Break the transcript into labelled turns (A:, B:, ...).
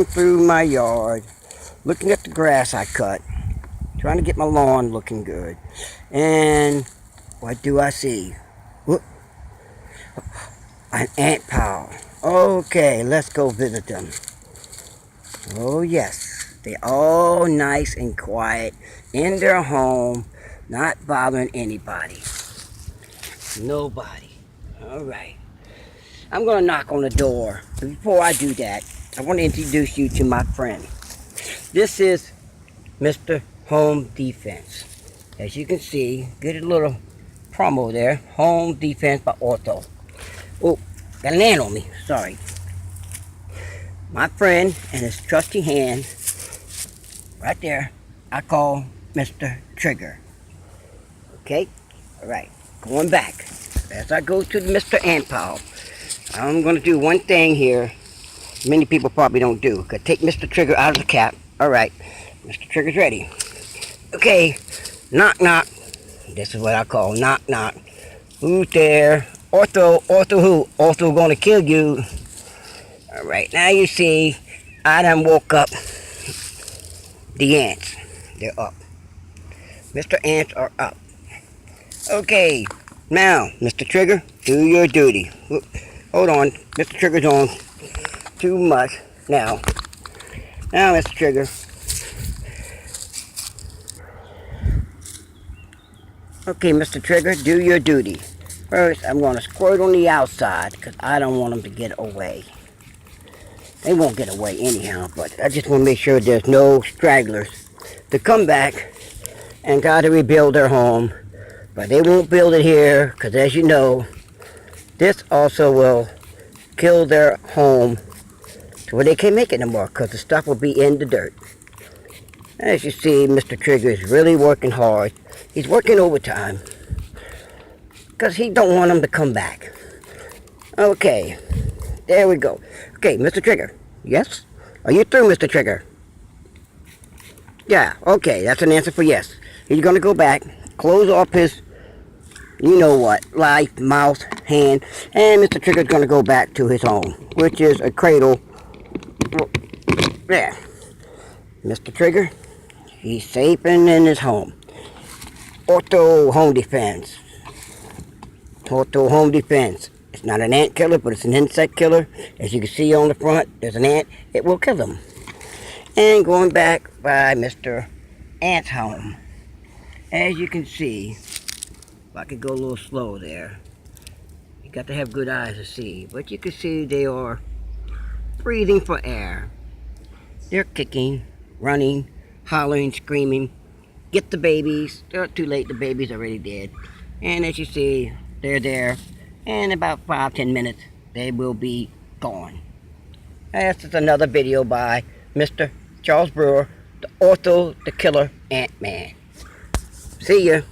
A: Through my yard, looking at the grass I cut, trying to get my lawn looking good. And what do I see? Whoop, an ant pile. Okay, let's go visit them. Oh yes, they're all nice and quiet in their home, not bothering anybody. Nobody. All right. I'm going to knock on the door. Before I do that, I want to introduce you to my friend. This is Mr. Home Defense. As you can see, get a little promo there. Home Defense by ORTHO. Oh, got an ant on me. Sorry. My friend and his trusty hand, right there, I call Mr. Trigger. Okay? All right. Going back. As I go to the Mr. Ant Pile, I'm going to do one thing here many people probably don't do. Could take Mr. Trigger out of the cap. Alright, Mr. Trigger's ready. Okay, knock knock. This is what I call knock knock. Who's there? ORTHO, ORTHO who? ORTHO gonna kill you. Alright, now you see, I done woke up the ants. They're up. Mr. Ants are up. Okay, now, Mr. Trigger, do your duty. Whoop. Hold on, Mr. Trigger's on. Too much. Now, Mr. Trigger. Okay, Mr. Trigger, do your duty. First, I'm going to squirt on the outside because I don't want them to get away. They won't get away anyhow, but I just want to make sure there's no stragglers to come back and try to rebuild their home. But they won't build it here because, as you know, this also will kill their home to where they can't make it no more because the stuff will be in the dirt. As you see, Mr. Trigger is really working hard. He's working overtime because he don't want them to come back. Okay, there we go. Okay, Mr. Trigger. Yes? Are you through, Mr. Trigger? Yeah, okay, that's an answer for yes. He's going to go back, close off his, you know what, life, mouth, hand, and Mr. Trigger's going to go back to his home, which is a cradle. There. Mr. Trigger, he's safe and in his home. ORTHO Home Defense. ORTHO Home Defense. It's not an ant killer, but it's an insect killer. As you can see on the front, there's an ant. It will kill them. And going back by Mr. Ant's home. As you can see, if I could go a little slow there. You got to have good eyes to see. But you can see they are breathing for air. They're kicking, running, hollering, screaming. Get the babies. They're too late. The baby's already dead. And as you see, they're there. And in about 5-10 minutes, they will be gone. This is another video by Mr. Charles Brewer, the ORTHO, the Killer Ant Man. See ya.